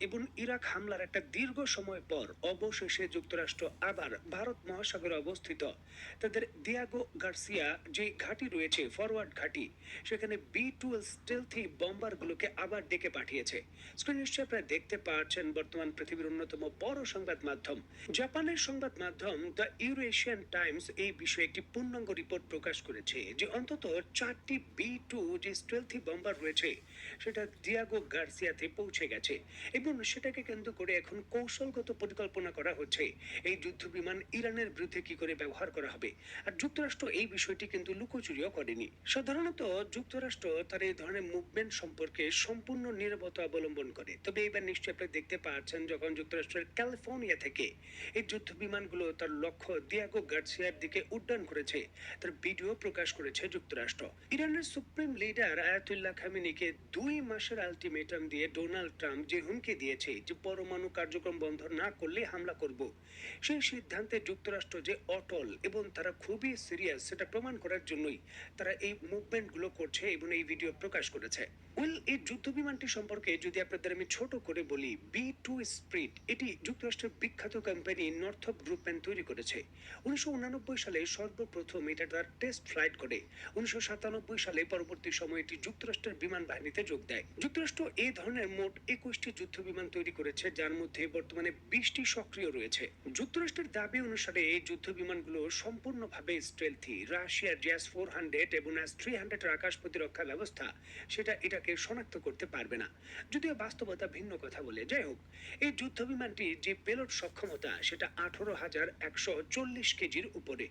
এবং ইরাক হামলার একটা দীর্ঘ সময় পর অবশেষে যুক্তরাষ্ট্র আবার ভারত মহাসাগরে অবস্থিত তাদের দিয়াগো গার্সিয়া যে ঘাঁটি রয়েছে, ফরওয়ার্ড ঘাঁটি, সেখানে B-2 স্টেলথি বম্বারগুলোকে আবার ডেকে পাঠিয়েছে। স্ক্রিন নিশ্চয় আপনারা দেখতে পাচ্ছেন বর্তমান পৃথিবীর অন্যতম বড় সংবাদ মাধ্যম জাপানের সংবাদ মাধ্যম দ্য ইউরেশিয়ান টাইমস এই বিষয়ে একটি পূর্ণাঙ্গ রিপোর্ট প্রকাশ করেছে যে অন্তত 4টি B-2 যে স্টেলথি বম্বার রয়েছে সেটা দিয়াগো গার্সিয়াতে পৌঁছে গেছে এবং সেটাকে কেন্দ্র করে এখন কৌশলগত পরিকল্পনা করা হচ্ছে এই যুদ্ধ বিমান ইরানের বিরুদ্ধে কি করে ব্যবহার করা হবে। আর যুক্তরাষ্ট্র এই বিষয়টি কিন্তু লুকোচুরিও করেনি। সাধারণত যুক্তরাষ্ট্র তার এই ধরনের মুভমেন্ট সম্পর্কে সম্পূর্ণ নীরবতা অবলম্বন করে, তবে এবার নিশ্চয়ই আপনি দেখতে পাচ্ছেন যখন যুক্তরাষ্ট্রের ক্যালিফোর্নিয়া থেকে এই যুদ্ধ বিমানগুলো তার লক্ষ্য দিয়াগো গার্সিয়ার দিকে উড্ডয়ন করেছে, তার ভিডিও প্রকাশ করেছে যুক্তরাষ্ট্র। ইরানের সুপ্রিম লিডার আয়াতুল্লাহ খামেনিকে 2 মাসের আলটিমেটাম দিয়ে ডোনাল্ড ট্রাম্প যে হুমকি দিয়েছে যে পরমাণু কার্যক্রম বন্ধ না করলে হামলা করব, সেই সিদ্ধান্তে যুক্তরাষ্ট্র যে অটল এবং তারা খুবই সিরিয়াস সেটা প্রমাণ করার জন্যই তারা এই মুভমেন্টগুলো করছে এবং এই ভিডিও প্রকাশ করেছে। এই যুদ্ধ বিমানটি সম্পর্কে যদি আপনাদের আমি ছোট করে বলি, B-2 স্পিরিট এটি যুক্তরাষ্ট্রের বিখ্যাত কোম্পানি নর্থপ গ্রুপম্যান তৈরি করেছে। 1989 সালে সর্বপ্রথম এটা তার টেস্ট ফ্লাইট করে 1997 সালে পরবর্তী সময়ে এটি যুক্তরাষ্ট্রের বিমান বাহিনীতে যোগ দেয়। যুক্তরাষ্ট্র এই ধরনের মোট 21টি যুদ্ধ বিমান তৈরি করেছে, যার মধ্যে বর্তমানে 20টি সক্রিয় রয়েছে। যুক্তরাষ্ট্রের দাবি অনুসারে এই যুদ্ধ বিমানগুলো সম্পূর্ণভাবে স্টেলথি। রাশিয়ার JAS-400 এবং S-300 এর আকাশ প্রতিরক্ষা ব্যবস্থা সেটা এটাকে শনাক্ত করতে পারবে না, যদিও বাস্তবতা ভিন্ন কথা বলে। যাই হোক, এই যুদ্ধ বিমানটি যে পেলোড সক্ষমতা সেটা 18,140 কেজির উপরে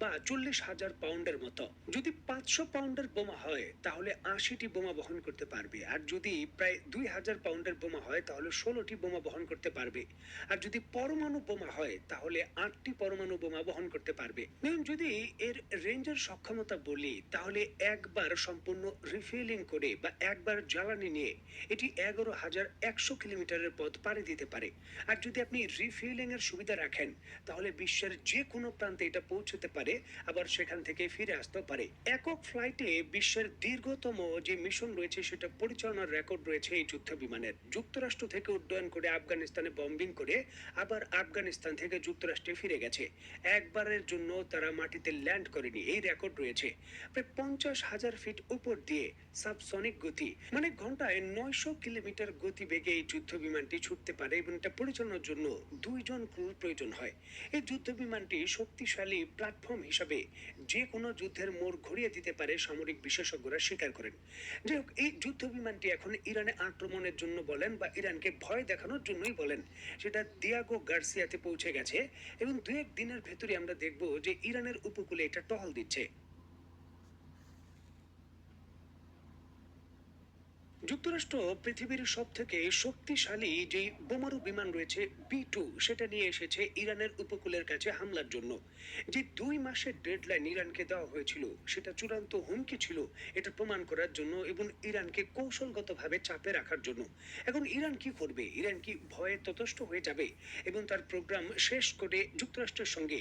বা 40,000 পাউন্ডের মতো। যদি 500 পাউন্ডের বোমা হয় তাহলে 80টি বোমা বহন করতে পারবে, আর যদি প্রায় 2000 পাউন্ডের বোমা হয় তাহলে 16টি বোমা বহন করতে পারবে, আর যদি পরমাণু বোমা হয় তাহলে 8টি পরমাণু বোমা বহন করতে পারবে। দেখুন, যদি এর রেঞ্জের সক্ষমতা বলি তাহলে একবার সম্পূর্ণ রিফিলিং করে বা একবার জ্বালানি নিয়ে এটি 11,100 কিলোমিটারের পথ পাড়ি দিতে পারে। আর যদি আপনি রিফিলিং এর সুবিধা রাখেন তাহলে বিশ্বের যে কোনো প্রান্তে এটা পৌঁছতে পারে, আবার সেখান থেকে ফিরে আসতে পারে। একক ফ্লাইটে বিশ্বের দীর্ঘতম যে মিশন রয়েছে সেটা পরিচালনার রেকর্ড রয়েছে এই যুদ্ধ বিমানের। যুক্তরাষ্ট্র থেকে উড্ডয়ন করে আফগানিস্তানে বম্বিং করে আবার আফগানিস্তান থেকে যুক্তরাষ্ট্রে ফিরে গেছে। একবারের জন্য তারা মাটিতে ল্যান্ড করেনি, এই রেকর্ড রয়েছে। প্রায় 50,000 ফিট উপর দিয়ে সাবসনিক গতি মানে ঘন্টায় 900 কিলোমিটার গতি বেগে এই যুদ্ধ বিমানটি ছুটতে পারে এবং এটা পরিচালনার জন্য 2জন ক্রুর প্রয়োজন হয়। এই যুদ্ধ বিমানটি শক্তিশালী প্ল্যাটফর্ম হিসাবে যে কোনো যুদ্ধের মোড় ঘুরিয়ে দিতে পারে, সামরিক বিশেষজ্ঞরা স্বীকার করেন। যাই হোক, এই যুদ্ধ বিমানটি এখন ইরানে আক্রমণের জন্য বলেন বা ইরানকে ভয় দেখানোর জন্যই বলেন সেটা দিয়াগো গার্সিয়াতে পৌঁছে গেছে এবং 2-1 দিনের ভেতরে আমরা দেখব যে ইরানের উপকূলে এটা টহল দিচ্ছে। যুক্তরাষ্ট্র পৃথিবীর সব থেকে শক্তিশালী যে বোমারু বিমান রয়েছে B-2 সেটা নিয়ে এসেছে ইরানের উপকূলের কাছে হামলার জন্য। যে 2 মাসের ডেডলাইন ইরানকে দেওয়া হয়েছিল সেটা চূড়ান্ত হুমকি ছিল এটা প্রমাণ করার জন্য এবং ইরানকে কৌশলগতভাবে চাপে রাখার জন্য। এখন ইরান কি করবে? ইরান কি ভয়ে ততষ্ট হয়ে যাবে এবং তার প্রোগ্রাম শেষ করে যুক্তরাষ্ট্রের সঙ্গে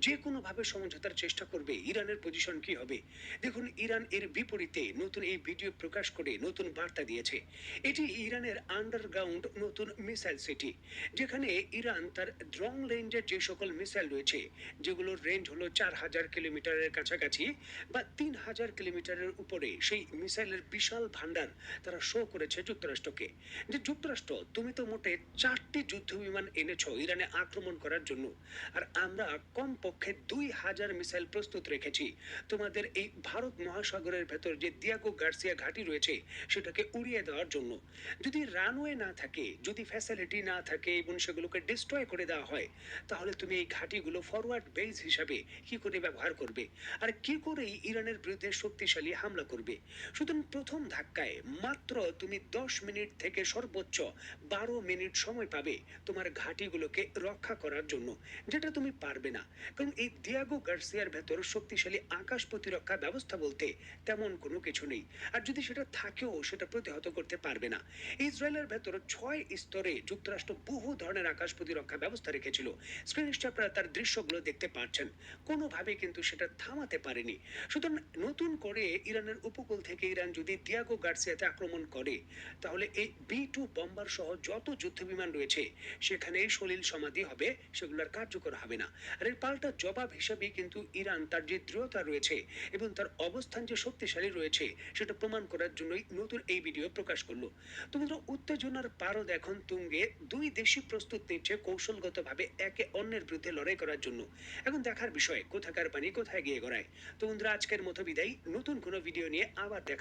যে কোনোভাবে সমঝোতার চেষ্টা করবে? ইরানের পজিশন কি হবে? দেখুন, ইরান এর বিপরীতে নতুন এই ভিডিও প্রকাশ করে নতুন বার্তা দিয়েছে। এটি ইরানের আন্ডারগ্রাউন্ড নতুন মিসাইল সিটি, যেখানে ইরান তার লং রেঞ্জের যে সকল মিসাইল রয়েছে যেগুলোর রেঞ্জ হলো 4,000 কিলোমিটারের কাছাকাছি বা 3,000 কিলোমিটারের উপরে, সেই মিসাইলের বিশাল ভান্ডার তারা শো করেছে যুক্তরাষ্ট্রকে। যে যুক্তরাষ্ট্র, তুমি তো মোটে 4টি যুদ্ধ বিমান এনেছো ইরানে আক্রমণ করার জন্য, আর আমরা কমপক্ষে 2,000 মিসাইল প্রস্তুত রেখেছি তোমাদের এই ভারত মহাসাগরের ভেতর যে দিয়াগো গার্সিয়া ঘাঁটি রয়েছে সেটাকে উড়িয়ে দেওয়ার জন্য। যদি রানওয়ে না থাকে, যদি ফ্যাসিলিটি না থাকে এবং সেগুলোকে ডিস্ট্রয় করে দেওয়া হয়, তাহলে তুমি এই ঘাঁটিগুলো ফরওয়ার্ড বেস হিসাবে কি করে ব্যবহার করবে আর কি করেই ইরানের বিরুদ্ধে শক্তিশালী হামলা করবে? সুতরাং প্রথম ধাক্কায় মাত্র তুমি 10 মিনিট থেকে সর্বোচ্চ 12 মিনিট সময় পাবে তোমার ঘাঁটিগুলোকে রক্ষা করার জন্য, যেটা তুমি পারবে না। কারণ এই দিয়াগো গার্সিয়ার ভেতর শক্তিশালী আকাশ প্রতিরক্ষা ব্যবস্থা বলতে তেমন কোনো কিছু নেই, আর যদি সেটা থাকেও সেটা প্রতিহত করতে পারবে না। ইসরায়েলের ভেতর 6 স্তরে যুক্তরাষ্ট্র বহু ধরনের আকাশ প্রতিরক্ষা ব্যবস্থা রেখেছিল। স্ক্রিনে আপনারা তার দৃশ্যগুলো দেখতে পাচ্ছেন। কোনোভাবে কিন্তু সেটা থামাতে পারেনি। সুতরাং নতুন করে ইরানের উপকূল থেকে ইরান যদি দিয়াগো গার্সিয়াতে আক্রমণ করে, তাহলে এই B2 বম্বার সহ যত যুদ্ধবিমান রয়েছে সেখানে সলিল সমাধি হবে, সেগুলো আর কার্যকর হবে না। আর এর পাল্টা জবাব হিসেবে কিন্তু ইরান তার যে দৃঢ়তা রয়েছে এবং তার অবস্থান যে শক্তিশালী রয়েছে সেটা প্রমাণ করার জন্যই নতুন এই ভিডিও প্রকাশ করলো। তোমাদের উত্তেজনার পারদ এখন তুঙ্গে, দুই দেশই প্রস্তুত নিচ্ছে কৌশলগতভাবে একে অন্যের বিরুদ্ধে লড়াই করার জন্য। এখন দেখার বিষয় কোথাকার পানি কোথায় গিয়ে গড়ায়। তো বন্ধুরা, আজকের মতো বিদায়। নতুন কোনো ভিডিও নিয়ে আবার দেখা